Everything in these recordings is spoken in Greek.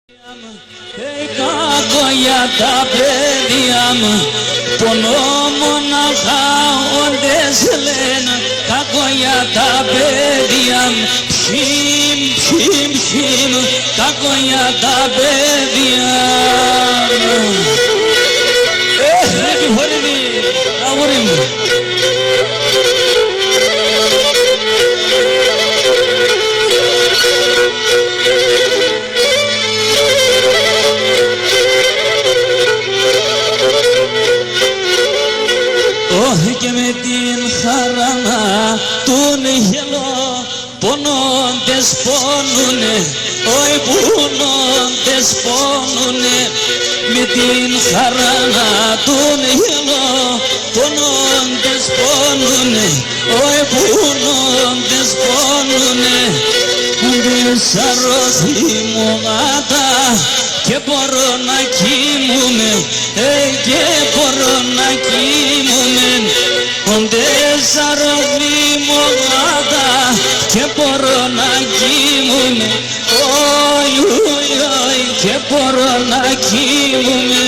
Κάτω για τα παιδιά μου, πονώ μοναχά όντες λένε. Κάτω για τα παιδιά μου, ψιμ, ψιμ, ψιμ. Κάτω για τα παιδιά μου. Ρε τι χωρίδι, αγόρι μου. Όχι και με την χαρά τον γελό πονώντες πόνουνε, όχι πονώντες πόνουνε. Με την χαρά τον γελό πονώντες πόνουνε, όχι πονώντες πόνουνε. Δεν σαρώθη μου γάτα και μπορώ να κοιμούμαι, και μπορώ να κοιμούμαι. Δεν σαρώθη μου γάτα και μπορώ να κοιμούμαι, και μπορώ να κοιμούμαι.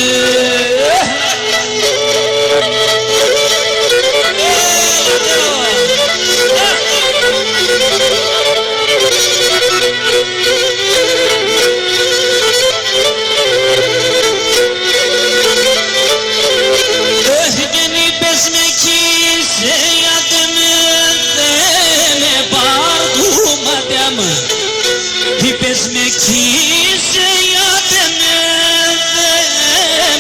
Είπες με κοίσε γιατί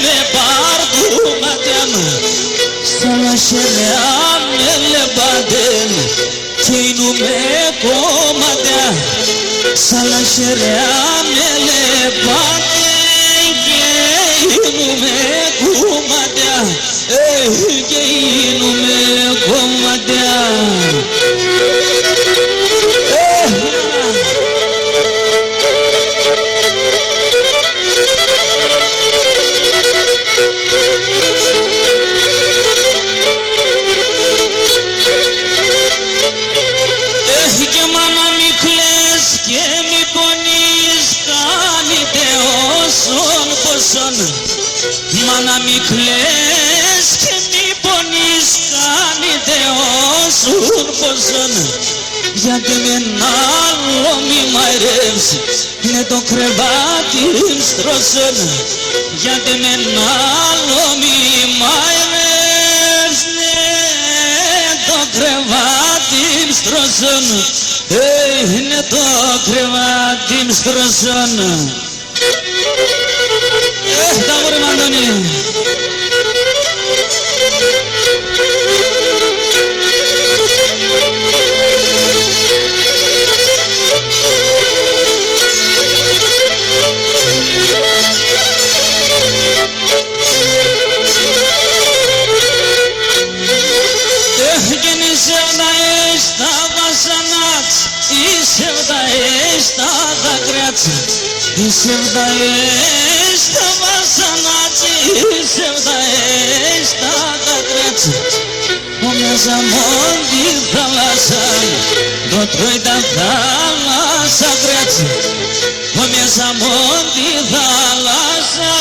με πάρτουματιά μου. Σαν σελιά με λεμπάντεν και είνουμε κομμάτια. Σαν σελιά με λεμπάντεν και είνουμε κομμάτια, και είνουμε κομμάτια. Μάνα μη κλαις και μη πονείς, κάνετε όσουν ποσόν. Γιατί με ένα άλλο μη μαϊρεύσει, είναι το κρεβάτι στρώσον. Γιατί με ένα άλλο μη μαϊρεύσει, είναι το κρεβάτι στρώσον. Είναι το κρεβάτι στρώσον. Τα μωρέ Μαντώνη. Έχγενη σεβδαές τα βασανάτς, η σεβδαές τα δάκρυατς, η σεβδαές τα βασανάτς, η σεβδαές τα δάκρυατς. Ο μέσα μόν τη θάλασσα, το τρώει τα θάλασσα κράτς. Ο μέσα μόν τη θάλασσα,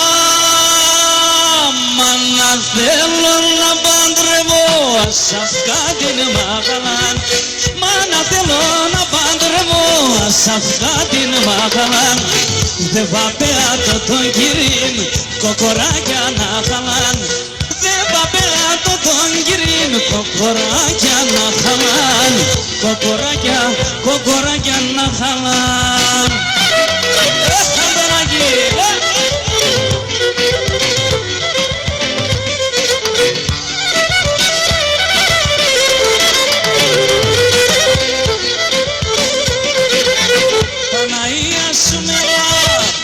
μα να θέλω να παντρεύω, ας αυτά την μαγαλάν. Μα να θέλω να παντρεύω, ας αυτά την μαγαλάν. Δε βαπέατο τον κυρίν, κοκοράκια να χαλάν. Δε βαπέατο τον κυρίν, κοκοράκια να χαλάν. Κοκοράκια, κοκοράκια να χαλάν. Αντωνάκη! Παναία σου μελά,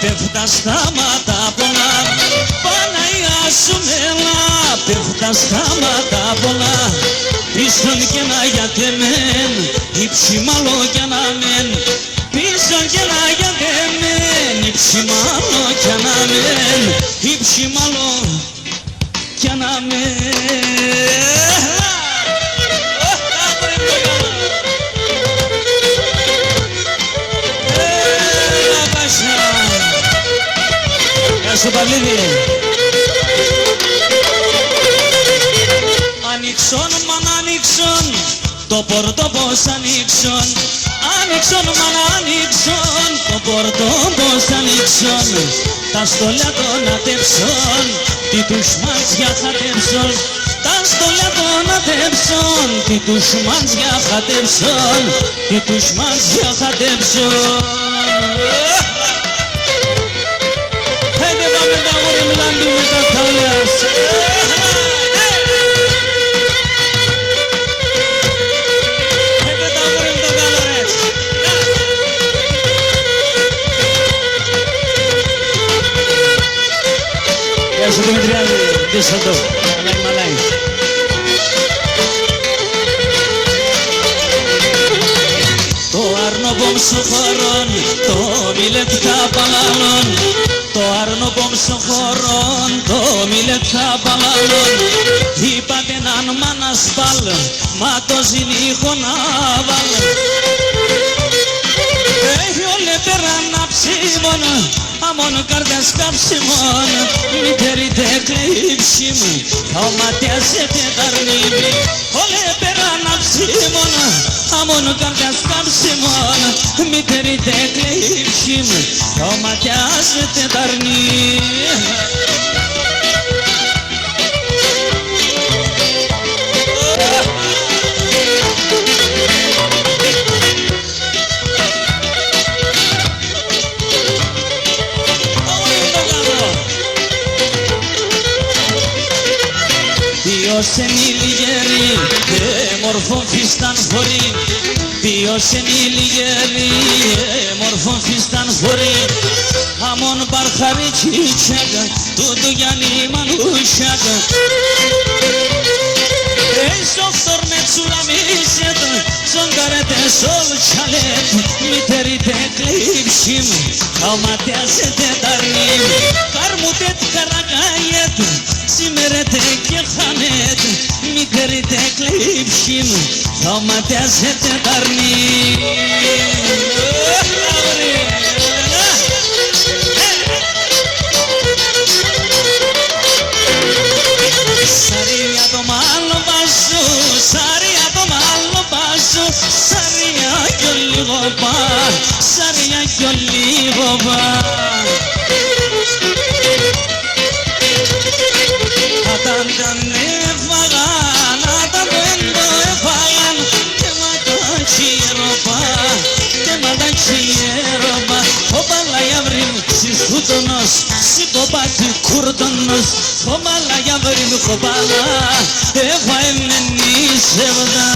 πέφτα στάματα πολλά. Παναία σου μελά, πέφτα στάματα πολλά. Πίσον και να γιατεμέν, υψημάλο και να μεν. Πίσον και να γιατεμέν, υψημάλο και να μεν. Υψημάλο και να μεν. Έλα, Πασά. σου Παυλίδη. Ανοίξον μαν ανοίξον, το πόρτο πως ανοίξον. Ανοίξον μαν ανοίξον, το πόρτο πως ανοίξον. Τα στολιά των ατέψον, τι τους μάτια χατέψον. Τα στολιά των ατέψον, τι τους μάτια χατέψον. Τι τους μάτια χατέψον. Χαίτε πάμε τα γόρι μιλάντι με τα καλέας. Γεια σου Δημητριάδη, δίσω το, μαλάει μαλάει. Το αρνοπομ σου χωρών, το μιλέτ καπαλάλων. Το αρνοπομ σου χωρών, το μιλέτ καπαλάλων. Είπατε έναν μάνας παλ, μα το ζηλίχο να βάλ. Έχει όλε πέρα να ψήμον, αμόν καρδιάς κάψιμον. Μητέρη τεκλείψη μου, θα οματιάσετε ταρνίμη. Όλε πέρα να ψήμον, αμόν καρδιάς κάψιμον. Μητέρη τεκλείψη μου, θα οματιάσετε ταρνίμη. Ποιος εν η λιγέρη και μορφόν φύσταν φορεί. Ποιος εν η λιγέρη και μορφόν φύσταν φορεί. Αμόν παρχαρίκι τσάκα, τούτου Γιάννη μανούσιακα. Σόφτορ με τσουλαμίσετ, ζογκαρέτε σόλ τσαλέτ. Μητέρη τεκλείψη μου, χαματιάσετε ταρνίμ. Καρμούτετ καρακάγετ, σήμερετε και χανέτ. Μητέρη τεκλείψη μου, χαματιάσετε ταρνίμ. Σαρία το μάλλον βάζω, σαρία το μάλλον βάζω. Σαρία κι ο λίγο πα, σαρία κι ο λίγο πα. Αταν τον έφαγαν, αταν τον το έφαγαν. Και ματά τσιεροπά, και ματά τσιεροπά. Ο Παλαγιαβρίμ συσούτονος, σηκωπάτι κουρτονος. Ο Παλαγιαβρίμ χοπάλα, εφαεμένη σεβδά.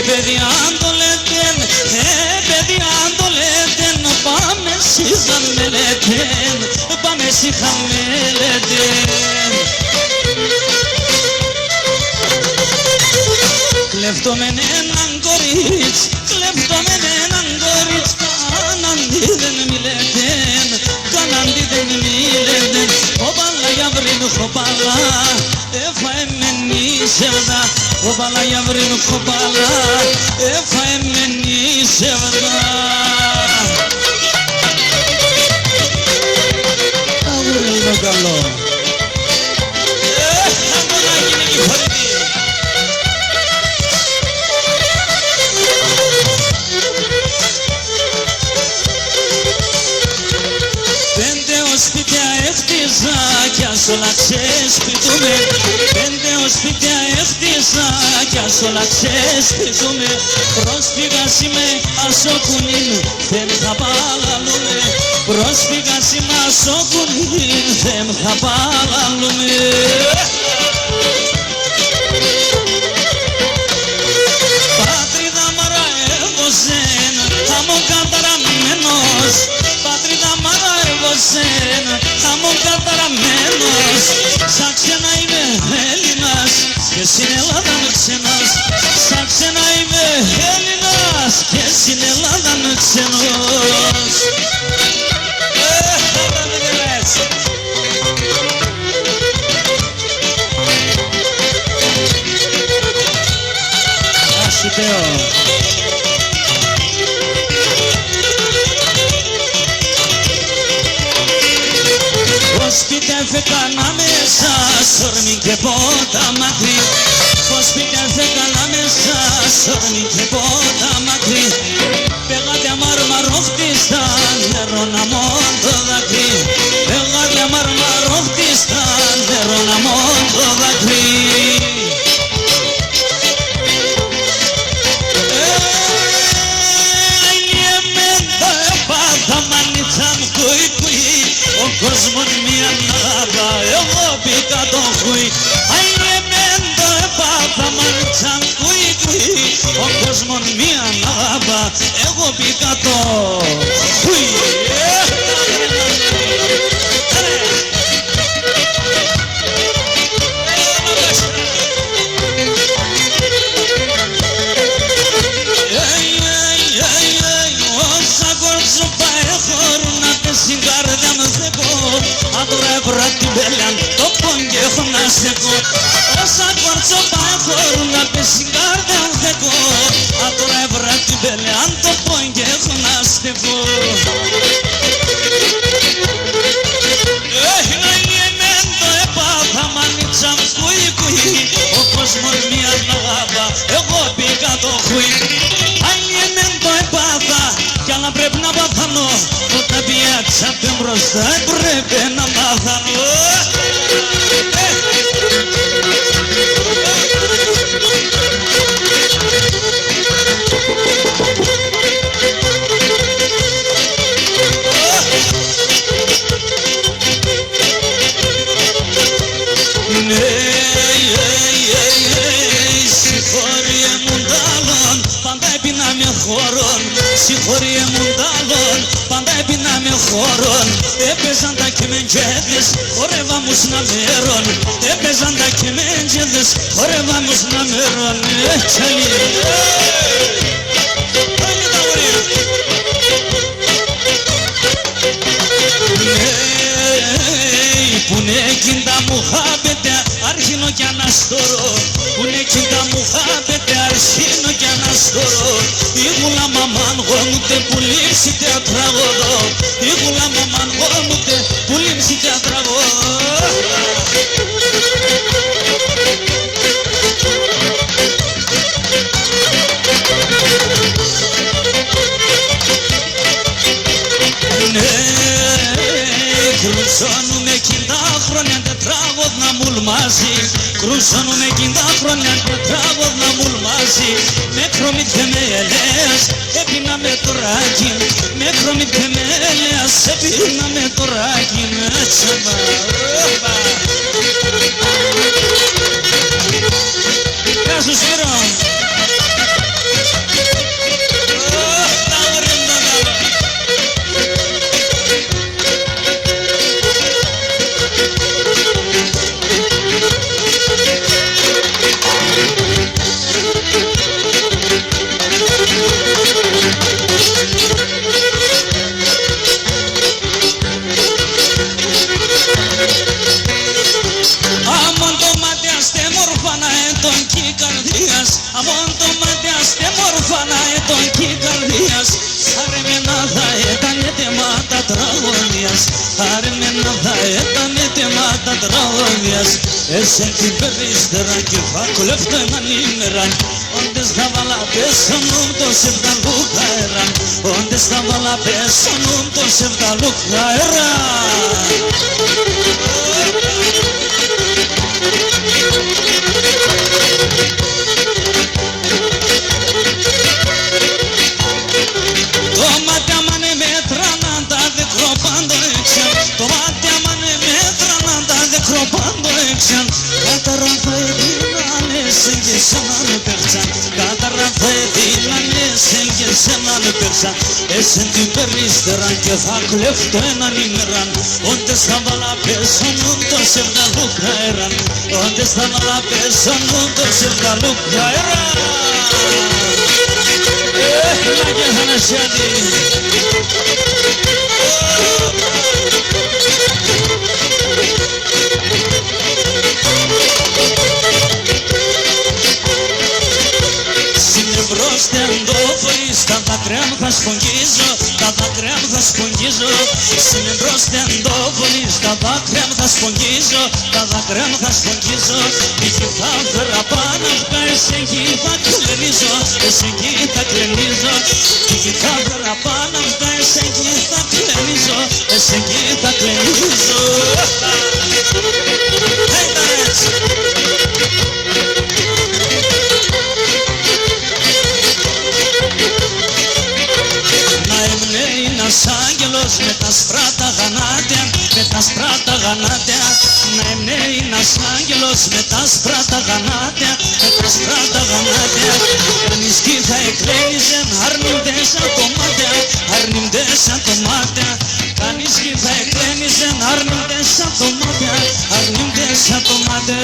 Παιδιά αν το λέτε, παιδιά αν το λέτε, πάμε σιχα με λέτε, πάμε σιχα με λέτε. Κλέφτομεν έναν κορίτς, κλέφτομεν έναν κορίτς. Κανάντι δεν μιλέτε, κανάντι δεν μιλέτε. Ο Παλαγιαβρίμ χοπάλα, εφαεμένη σεβδά. Ο Παλαγιαβρίμ χοπάλα, εφαεμένη σεβδά. Αγούρι είναι καλό. Αυτό να γίνει και χωριτή. Σπίτια έχτιζα κι ας όλα ξεσπιτούμε. Πέντε σπίτια έχτιζα κι ας όλα ξεσπιτούμε. Πρόσφυγας είμαι ασόκουνιν, δεν θα παλαλούμε. Πρόσφυγας είμαι ασόκουνιν, δεν θα παλαλούμε. Πατρίδα μάρα εγώ σεν, αμον καταραμένος. Πατρίδα μάρα εγώ σεν, αμον καταραμένος. Σαν ξένα είμαι Έλληνας και στην Ελλάδα ξενός. Σαν ξένα είμαι Έλληνας και στην Ελλάδα ξενός. Σιτέο. Σπίτι έφεκανα μέσα, σόρμη και πότα μακρύ. Σπίτι έφεκανα μέσα, σόρμη και πότα μακρύ. Πεγάτε μαρμαρόχτιστα, νερό να μόν το δάκρυ. Πεγάτε μαρμαρόχτιστα, νερό να μόν το δάκρυ. Ο κόσμος μία νάβα, εγώ μπήκα το χουί. Αιγεμέν το έπαθα μάλτσαν κουί κουί. Ο κόσμος μία νάβα, εγώ μπήκα το χουί. Όσα κορτσοπά έχωρουν να πέσει καρδιά μου θεκώ. Άντρα έβρα την πέλαν το πόγκε έχω να στεκώ. Όσα κορτσοπά έχωρουν να πέσει καρδιά μου θεκώ. Άντρα έβρα την πέλαν το πόγκε έχω να στεκώ. Να γεμέν το έπαθα μανίτσα μου κουί κουί. Ο κόσμος μία ναγάβα, εγώ πήγα το χουί. Αλλά πρέπει να παθάνω, όταν πιάξατε μπροστά πρέπει να μάθανω. Συγχώριε μου ντάλλον, πάντα έπινα με χώρον. Συγχώριε μου ντάλλον, πάντα έπινα με χώρον. Έπαιζαν τα κυμεντζέδες, χορεύα μου σναμέρον. Έπαιζαν τα κυμεντζέδες, χορεύα μου σναμέρον. Τσαλί. Πάμε τα ωραία. Πουνε κίντα μου χάπετε, αρχίνο κι αναστορώ. Πουνε κίντα μου χάπετε, αρχίνο κι αναστορώ. Η γουλά μαμάν γόνουτε που λείψετε ατραγωδώ. Η γουλά μαμάν γόνουτε που λείψετε ατραγωδώ. Κρουσώνουμε κιντα χρόνια τετράγωδ να μουλμάζει. Κρουσώνουμε κιντα χρόνια τετράγωδ να μουλμάζει. Με χρωμίτ και με ελέας έπινα με το ράκι. Με χρωμίτ και με ελέας έπινα με το ράκι. Γεια σου Σπύρο. Αμόν το μάτι αστε μόρφανα ετών κι καρδίας. Αρεμένα θα έτανε τεμάτα τραγωδίας. Αρεμένα θα έτανε τεμάτα τραγωδίας. Εσέν την περίστερα και θα κλέφτω έναν ημεράν. Όντες θα βάλα πέσω νούμ το σεβδαλού καεράν. Όντες θα βάλα πέσω νούμ το σεβδαλού καεράν. Το μάτι αμάνε μέτρα να τα δεκρό πάντο έξαν. Το μάτι αμάνε μέτρα να τα δεκρό πάντο έξαν. Καταράφα εδίνανε σεν και σεν άνε περτσαν. Καταράφα εδίνανε σεν και σεν άνε περτσαν. Εσεν την περίστεραν και θα κλέφτω έναν ημεράν. Όντες θα βάλα πέσω νουν το σεβδαλού καεράν. Όντες θα βάλα πέσω νουν το σεβδαλού καεράν. Να και Θανασιάτη. Στεντόπολης, τα δάκρυα μου θα σπογγίζω, τα δάκρυα μου θα σπογγίζω. Σημερινό Στεντόπολης, τα δάκρυα μου θα σπογγίζω, τα δάκρυα μου θα σπογγίζω. Εκεί θα φέρα πάνω βγα, εκεί θα κλενίζω, εκεί θα κλενίζω. Εκεί θα φέρα πάνω βγα, εκεί θα κλενίζω, εκεί θα κλενίζω. Ένας άγγελος με τα σπράτα γανάτια, με τα σπράτα γανάτια. Να εμπνέει ένας άγγελος με τα σπράτα γανάτια, με τα σπράτα γανάτια. Κανείς κι θα εκλένιζεν, αρνούνται σαν το μάτια, αρνούνται σαν το μάτια. Κανείς κι θα εκλένιζεν, αρνούνται σαν το μάτια, αρνούνται σαν το μάτια.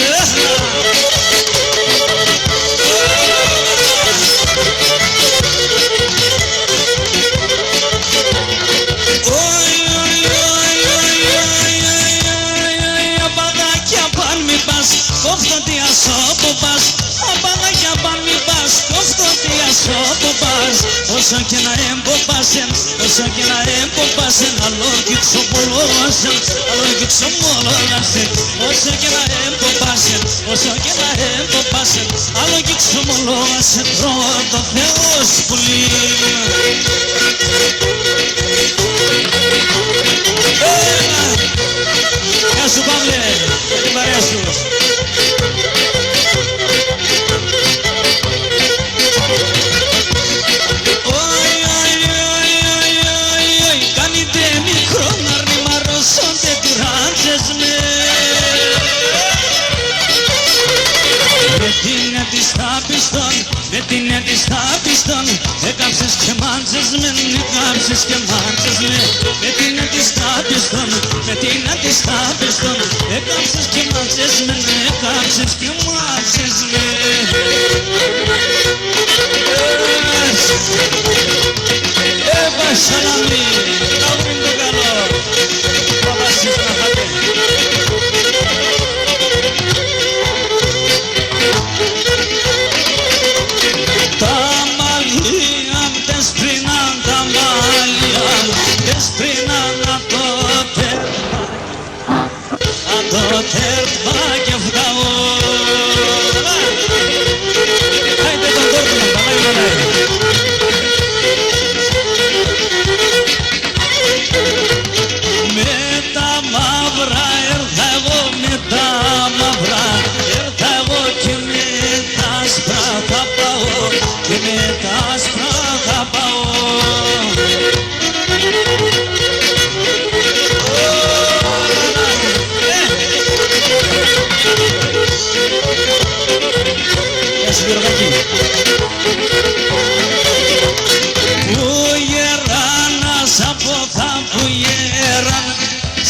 Κόφτω τι ασώπου πας, απανάκια παν μη πας. Κόφτω τι ασώπου πας, όσο και να εμποπάσεν, όσο και να εμποπάσεν. Αλόγηξο πολλόγασεν, αλόγηξο μολόγασεν. Όσο και να εμποπάσεν, όσο και να εμποπάσεν. Αλόγηξο μολόγασεν, πρώτο Θεός πουλί. Γεια σου Παύλε, την παρέα σου. Κάνετε μικρό να ρημαρώσονται τυράντσες με. Με την αντιστάπιστον, με την αντιστάπιστον. Έκαψες και μάντσες με, έκαψες και μάντσες με. Με την αντιστάπιστον, με την αντιστάπιστον. Έκαψες και μάντσες με, έκαψες και μάντσες με. Σαλάμι, κάπου είναι το καλό. Παπασίς να φάτε. Τα μαλλιά τες πρινάν, τα μαλλιά τες πρινάν απ' το τέρμα, απ' το τέρμα και βγαώ. Άιντε τον τόρκο, παλάει μαλάει. Και με τα άσπρα θα πάω. Γεια σου Γιωργάκη. Που γεράνε σαπόθα, που γεράνε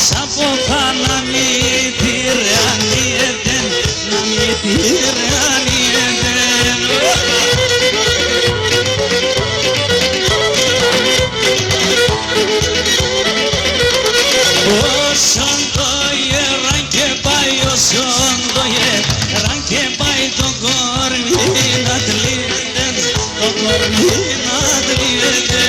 σαπόθα, να μη τυραννιέται, να μη τυραννιέται. Όσον το γεράν και πάει, όσον το γεράν και πάει, το κορμί να τλίεται, το κορμί να τλίεται.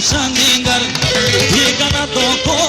Σαν την καρδιά, έκανα το κόμμα.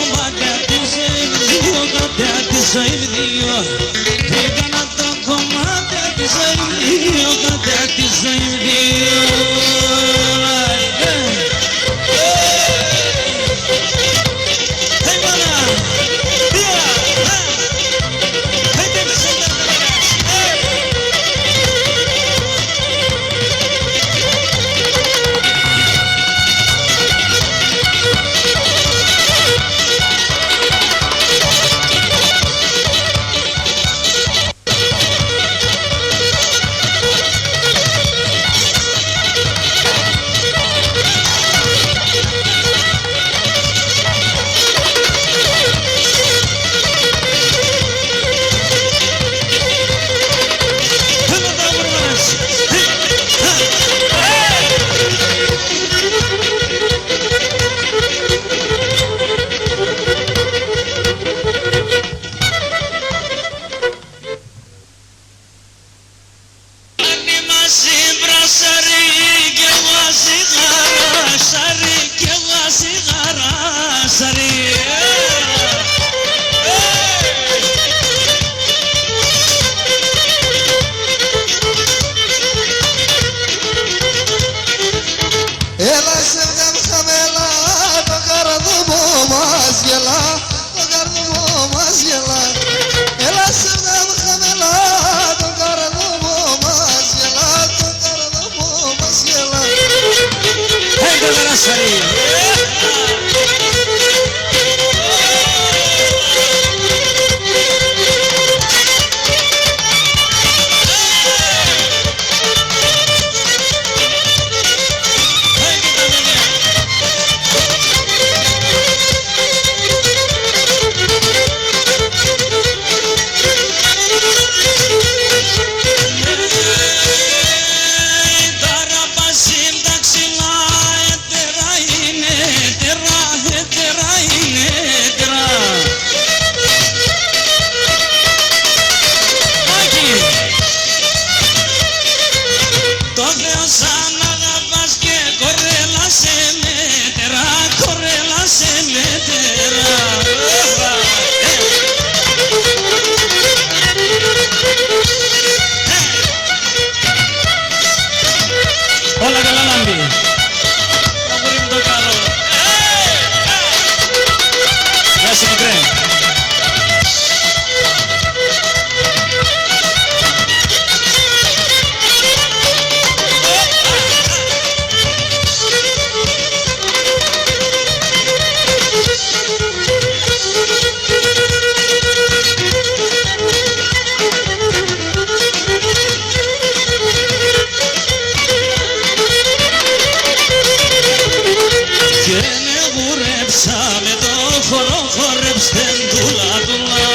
και με γουρέψα με το χορό χορέψτε ντουλα ντουλα.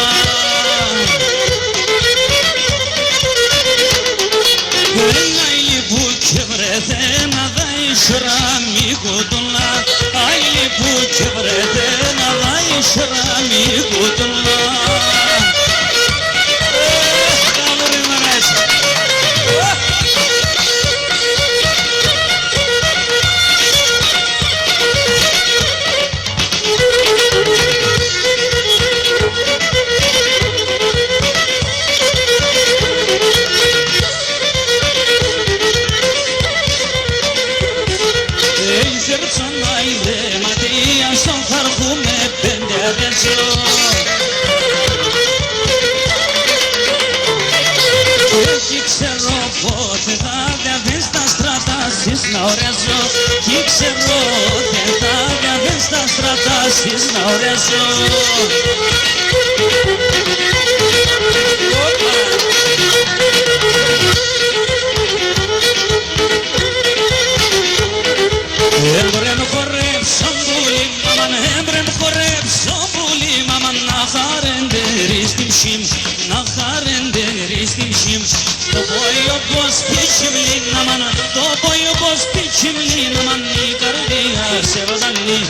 Ένα ηλιπού και βρέθε να δάει σραμί κουτουλά, ηλιπού και βρέθε να δάει σραμί κουτουλά. Κι ξέρω πότε θα διαβείς τα στρατά σεις να ορέσω, κι ξέρω πότε θα διαβείς τα στρατά σεις να ορέσω. Έμπρε μου χορέψω μπουλί μαμαν, έμπρε μου χορέψω μπουλί μαμαν, να χαρεντερείς την ψήμ, να χαρεντερείς την ψήμ. Το πόιο πως πιτσιμλί να μαν, το πόιο πως πιτσιμλί να μαν, η καρδία σε βαδαλεί,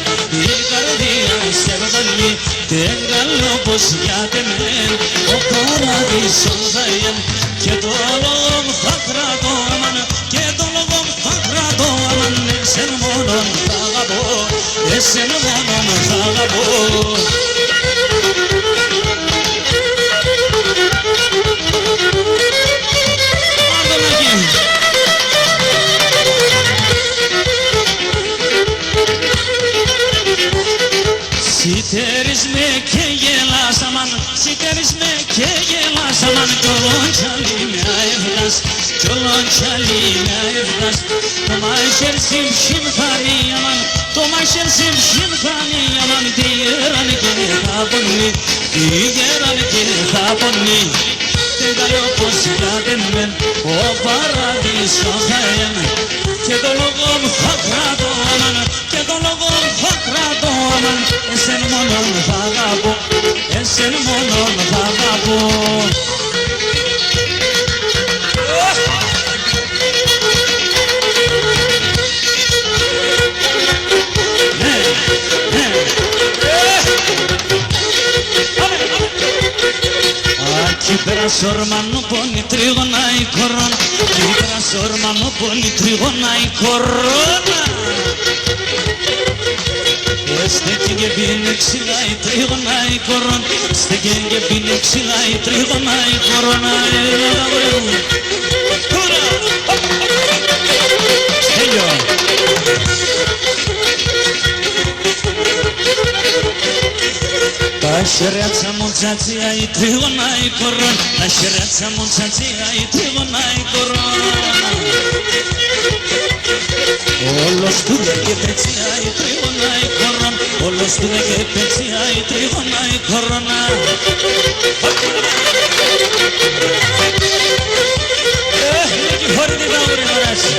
η καρδία σε βαδαλεί. Τεν καλό πως γιάτε μεν, ο παραδείσον θα είναι, και το λόγο μου θα κρατώ αμαν, και το λόγο μου θα κρατώ αμαν, εσένα μόνον θα αγαπώ, εσένα μόνον θα αγαπώ. Σιτερείς με και γελάς αμάν, σιτερείς με και γελάς αμάν, κι όλον τσάλι με αευλάς, κι όλον τσάλι με αευλάς. Το μάχερ συμφάνει αμάν, το μάχερ συμφάνει αμάν, τι γέραν και θα πονεί, τι γέραν και θα πονεί. Δεν τα λέω πως γιάτε μεν, ο παράδεισο θα είναι, και το λόγο μου θα κρατώ αμάν, και το λόγο μου θα κρατώ αμάν, εσένα μόνον θα αγαπώ, εσένα μόνον θα αγαπώ. Κι πέρα σόρμα μου πόνι τρίγωνα η κορώνα, κι πέρα σόρμα μου πόνι τρίγωνα η κορώνα. Στέκει και πίνε ξυλά η τρίγωνα η κορώνα, στέκει και πίνε ξυλά η τρίγωνα η κορώνα. Τώρα! Στέλιο! Τα σιρέτσα μου τσατσία η τρίγωνα η κορώνα, τα σιρέτσα μου τσατσία η τρίγωνα η κορώνα. Όλος του δε και πετσιά η τρίγωνα η κορώνα, όλος του δε και πετσιά η τρίγωνα η κορώνα. Είναι και φορητικά μπορεί να ράσει.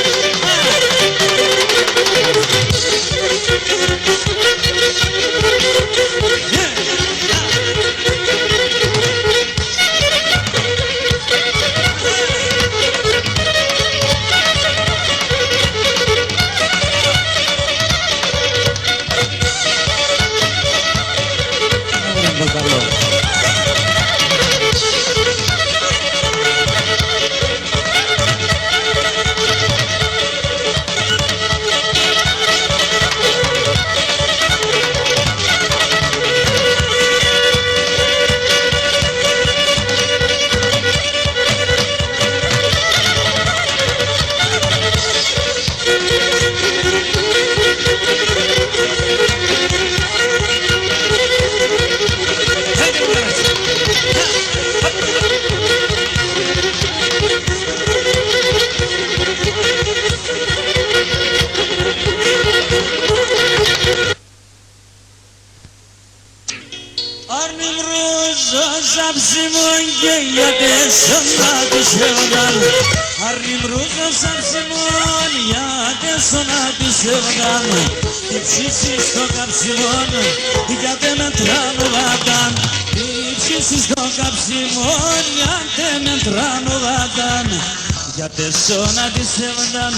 Αρνημρούζα σαν ψημόν, γιατί σώνα της εβδάν. Τι ψήσεις στο καψιμόν, γιατί μετράνω βατάν. Τι ψήσεις στο καψιμόν, γιατί μετράνω βατάν. Γιατί σώνα της εβδάν,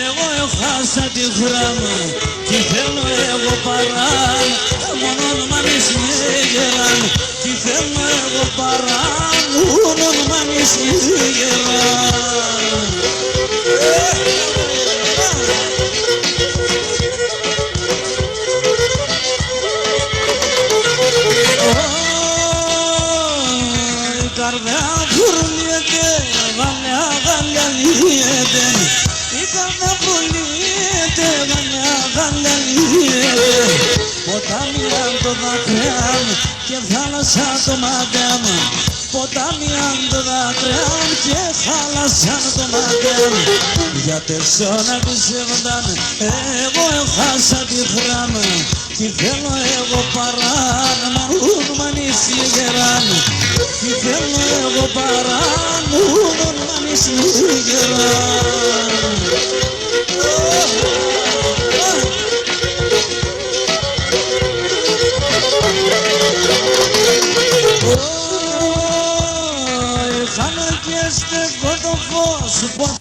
εγώ έχασα τη γράμμα. Τι θέλω εγώ παράν, μόνον μάνης γεράν. Τι θέλω εγώ παράν, μόνον μάνης γεράν. Η καρδιά πουλιέται, γαλιά γαλιά λιέται. Η καρδιά πουλιέται, γαλιά γαλιά λιέται. Ποτάμι αν το δάκρυαν και θάλασσα το μάτιαν. Ποτάμι αν το δάκρυαν και θάλασσα το μάτιαν. Για τεσσόνα της εβδάν εγώ έχασα τη γράμμα. Τι θέλω εγώ παράν, μαρούν μανείς γεράν. Τι θέλω εγώ παράν, μαρούν μανείς γεράν. Χάνω και στεκώ το φως.